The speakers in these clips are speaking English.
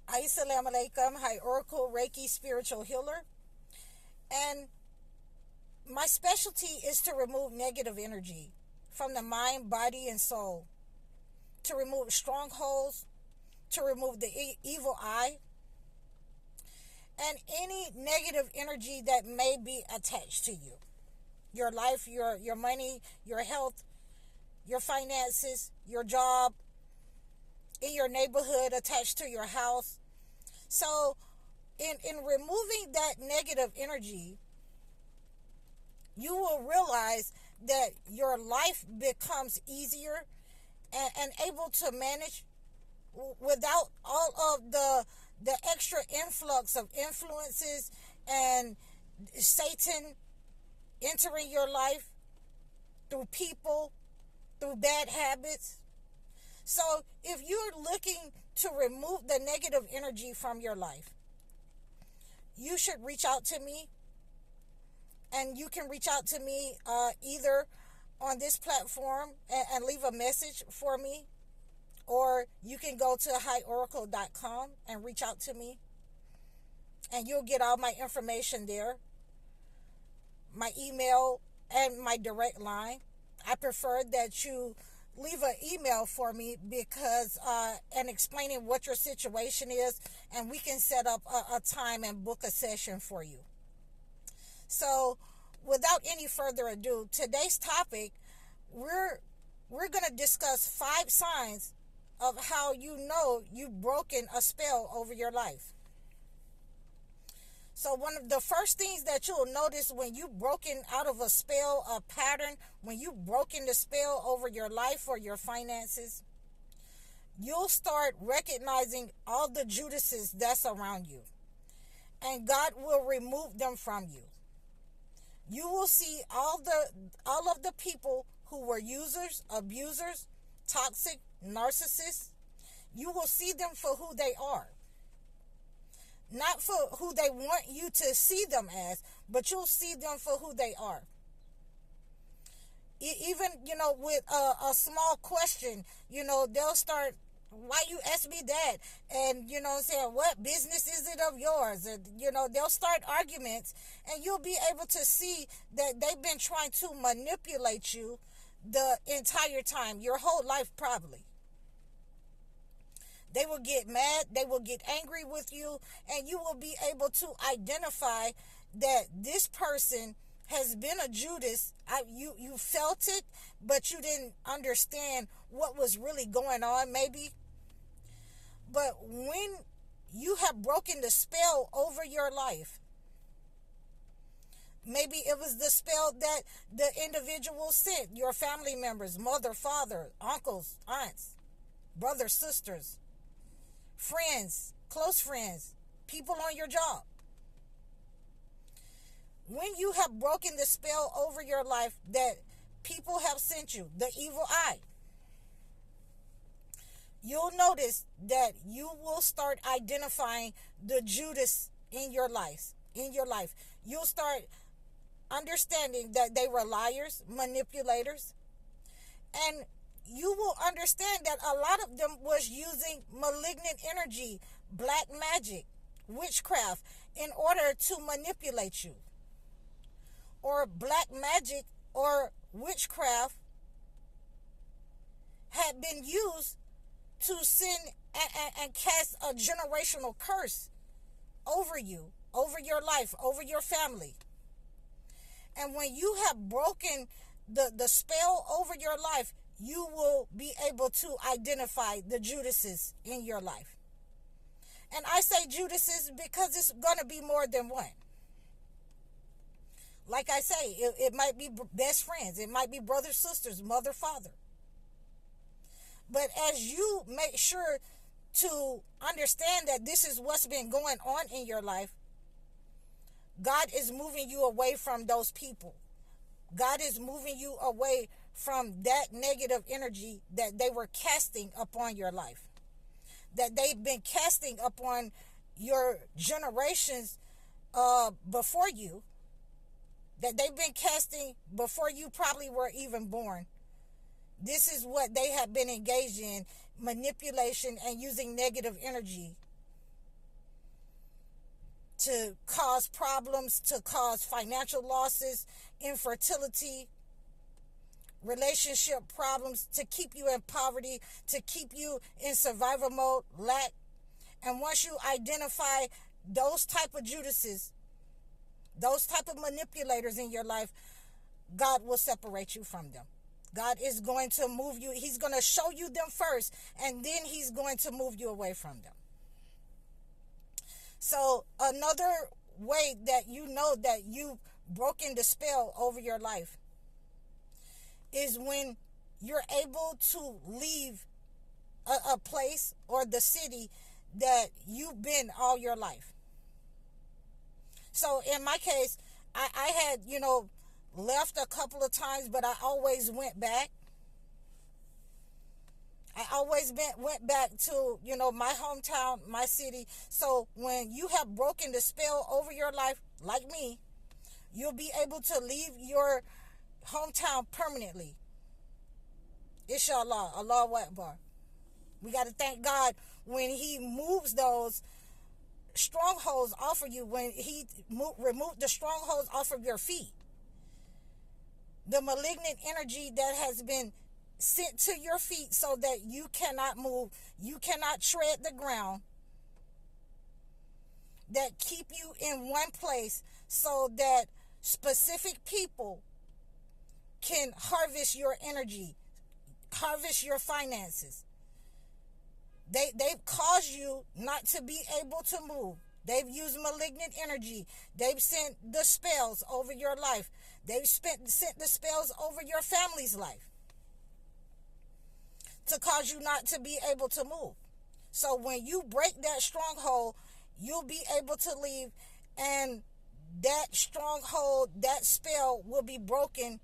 Assalamu alaikum. Hi, Oracle Reiki spiritual healer. And my specialty is to remove negative energy from the mind, body, and soul. To remove strongholds, to remove the evil eye, and any negative energy that may be attached to you. Your life, your money, your health, your finances, your job, in your neighborhood, attached to your house. So in removing that negative energy, you will realize that your life becomes easier and able to manage without all of the extra influx of influences and Satan entering your life through people, through bad habits. So if you're looking to remove the negative energy from your life, you should reach out to me. And you can reach out to me either on this platform and leave a message for me, or you can go to highoracle.com and reach out to me, and you'll get all my information there, my email and my direct line. I prefer that you leave an email for me because and explaining what your situation is, and we can set up a time and book a session for you. So without any further ado, today's topic, we're going to discuss 5 signs of how you know you've broken a spell over your life. So one of the first things that you'll notice when you've broken out of a spell, a pattern, when you've broken the spell over your life or your finances, you'll start recognizing all the Judases that's around you. And God will remove them from you. You will see all of the people who were users, abusers, toxic, narcissists. You will see them for who they are. Not for who they want you to see them as, but you'll see them for who they are. Even, with a small question, they'll start, why you ask me that? And, saying, what business is it of yours? And, they'll start arguments, and you'll be able to see that they've been trying to manipulate you the entire time, your whole life probably. They will get mad, they will get angry with you, and you will be able to identify that this person has been a Judas. You felt it, but you didn't understand what was really going on, maybe. But when you have broken the spell over your life, maybe it was the spell that the individual sent, your family members, mother, father, uncles, aunts, brothers, sisters, friends, close friends, people on your job. When you have broken the spell over your life that people have sent you, the evil eye, you'll notice that you will start identifying the Judas in your life. You'll start understanding that they were liars, manipulators, and you will understand that a lot of them was using malignant energy, black magic, witchcraft in order to manipulate you. Or black magic or witchcraft had been used to send and cast a generational curse over you, over your life, over your family. And when you have broken the spell over your life, you will be able to identify the Judases in your life. And I say Judases because it's going to be more than one. Like I say, it might be best friends. It might be brothers, sisters, mother, father. But as you make sure to understand that this is what's been going on in your life, God is moving you away from those people. God is moving you away from that negative energy that they were casting upon your life, that they've been casting upon your generations before you, that they've been casting before you probably were even born. This is what they have been engaged in, manipulation and using negative energy to cause problems, to cause financial losses, infertility, relationship problems, to keep you in poverty, to keep you in survival mode, lack. And once you identify those type of Judases, those type of manipulators in your life, God will separate you from them. God is going to move you. He's going to show you them first, and then he's going to move you away from them. So another way that you know that you've broken the spell over your life is when you're able to leave a place or the city that you've been all your life. So in my case, I had, left a couple of times, but I always went back. I always went back to, my hometown, my city. So when you have broken the spell over your life, like me, you'll be able to leave your hometown permanently. Inshallah, Allahu Akbar. We got to thank God when he moves those strongholds off of you, when he removed the strongholds off of your feet. The malignant energy that has been sent to your feet so that you cannot move, you cannot tread the ground, that keep you in one place so that specific people can harvest your energy, harvest your finances. They've caused you not to be able to move. They've used malignant energy. They've sent the spells over your life. They've sent the spells over your family's life to cause you not to be able to move. So when you break that stronghold, you'll be able to leave, and that stronghold, that spell will be broken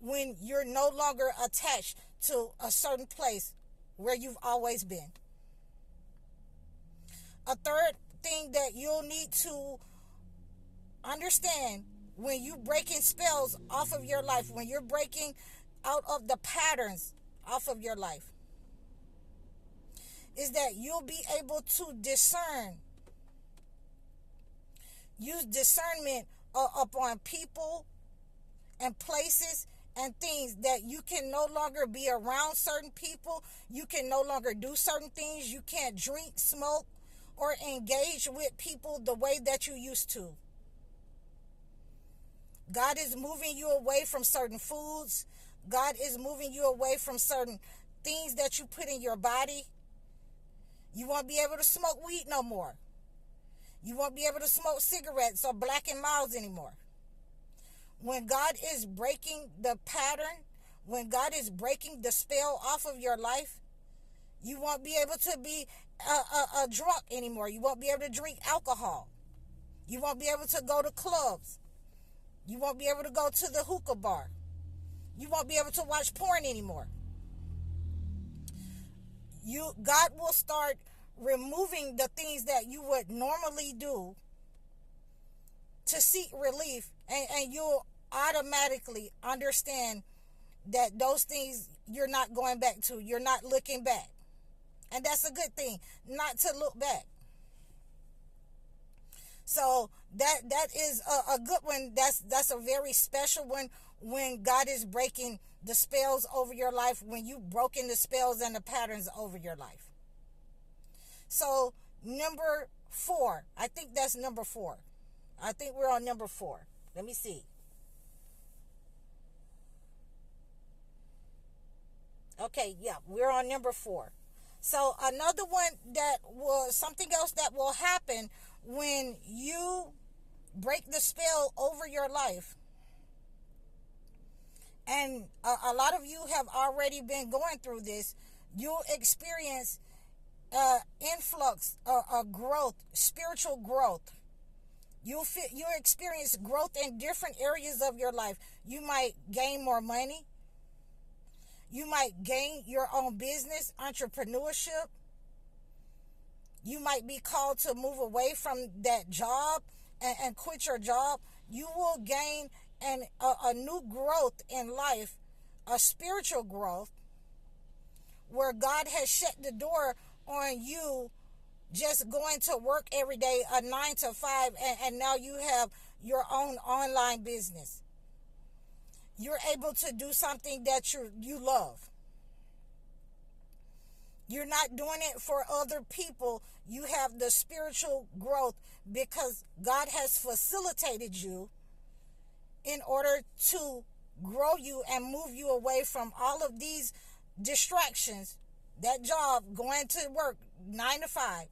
when you're no longer attached to a certain place where you've always been. A third thing that you'll need to understand when you breaking spells off of your life, when you're breaking out of the patterns off of your life, is that you'll be able to discern. Use discernment upon people and places and things, that you can no longer be around certain people. You can no longer do certain things. You can't drink, smoke, or engage with people the way that you used to. God is moving you away from certain foods. God is moving you away from certain things that you put in your body. You won't be able to smoke weed no more. You won't be able to smoke cigarettes or Black and Milds anymore. When God is breaking the pattern, when God is breaking the spell off of your life, you won't be able to be a drunk anymore. You won't be able to drink alcohol. You won't be able to go to clubs. You won't be able to go to the hookah bar. You won't be able to watch porn anymore. God will start removing the things that you would normally do to seek relief, and you'll automatically understand that those things you're not going back to. You're not looking back. And that's a good thing, not to look back. So that is a good one. That's a very special one, when God is breaking the spells over your life, when you've broken the spells and the patterns over your life. So number 4, I think that's number 4. I think we're on number 4. Let me see. Okay, yeah, we're on number 4. So another one that was something else that will happen when you break the spell over your life. And a lot of you have already been going through this. You'll experience influx, growth, spiritual growth. You'll experience growth in different areas of your life. You might gain more money. You might gain your own business, entrepreneurship. You might be called to move away from that job and quit your job. You will gain a new growth in life, a spiritual growth, where God has shut the door on you just going to work every day, a 9 to 5, and now you have your own online business. You're able to do something that you love. You're not doing it for other people. You have the spiritual growth because God has facilitated you in order to grow you and move you away from all of these distractions. That job, going to work 9 to 5.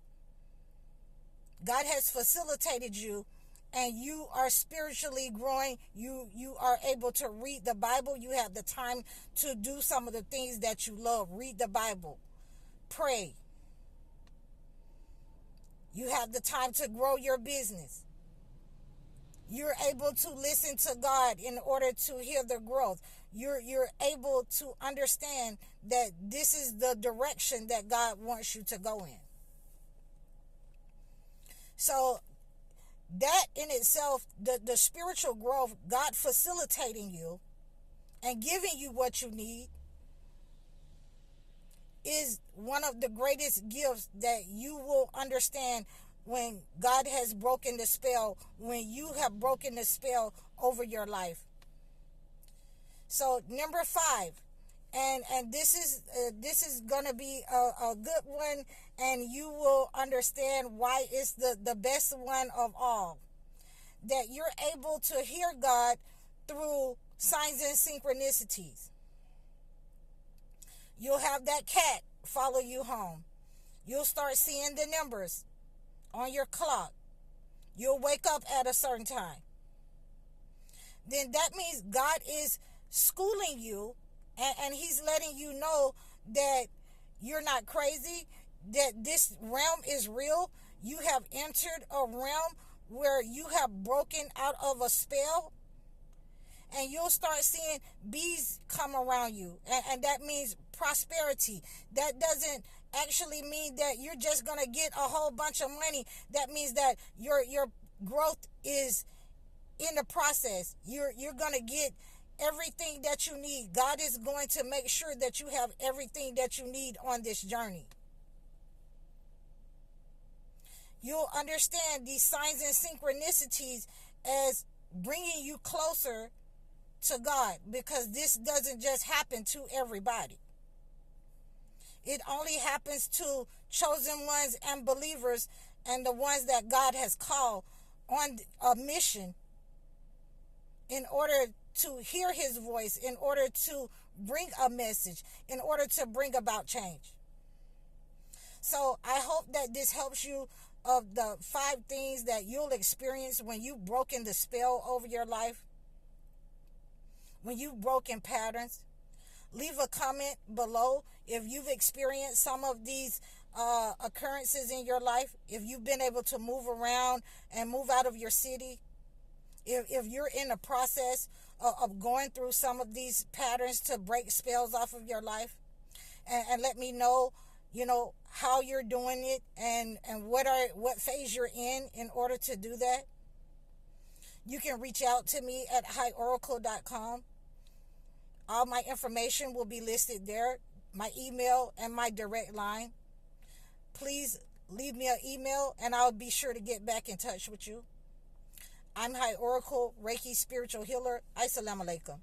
God has facilitated you, and you are spiritually growing. You are able to read the Bible. You have the time to do some of the things that you love. Read the Bible. Pray. You have the time to grow your business. You're able to listen to God in order to hear the growth. You're able to understand that this is the direction that God wants you to go in. So that in itself, the spiritual growth, God facilitating you and giving you what you need, is one of the greatest gifts that you will understand when God has broken the spell, when you have broken the spell over your life. So number 5, and this is gonna be a good one, and you will understand why it's the best one of all. That you're able to hear God through signs and synchronicities. You'll have that cat follow you home. You'll start seeing the numbers on your clock. You'll wake up at a certain time. Then that means God is schooling you, and he's letting you know that you're not crazy, that this realm is real. You have entered a realm where you have broken out of a spell, and you'll start seeing bees come around you, and that means prosperity. That doesn't actually mean that you're just going to get a whole bunch of money. That means that your growth is in the process. You're going to get everything that you need. God is going to make sure that you have everything that you need on this journey. You'll understand these signs and synchronicities as bringing you closer to God, because this doesn't just happen to everybody. It only happens to chosen ones and believers, and the ones that God has called on a mission in order to hear his voice, in order to bring a message, in order to bring about change. So I hope that this helps you of the 5 things that you'll experience when you've broken the spell over your life, when you've broken patterns. Leave a comment below if you've experienced some of these occurrences in your life, if you've been able to move around and move out of your city, if you're in the process of going through some of these patterns to break spells off of your life, and let me know, how you're doing it, and what phase you're in order to do that. You can reach out to me at highoracle.com. All my information will be listed there, my email and my direct line. Please leave me an email, and I'll be sure to get back in touch with you. I'm High Oracle, Reiki Spiritual Healer. Assalamu alaikum.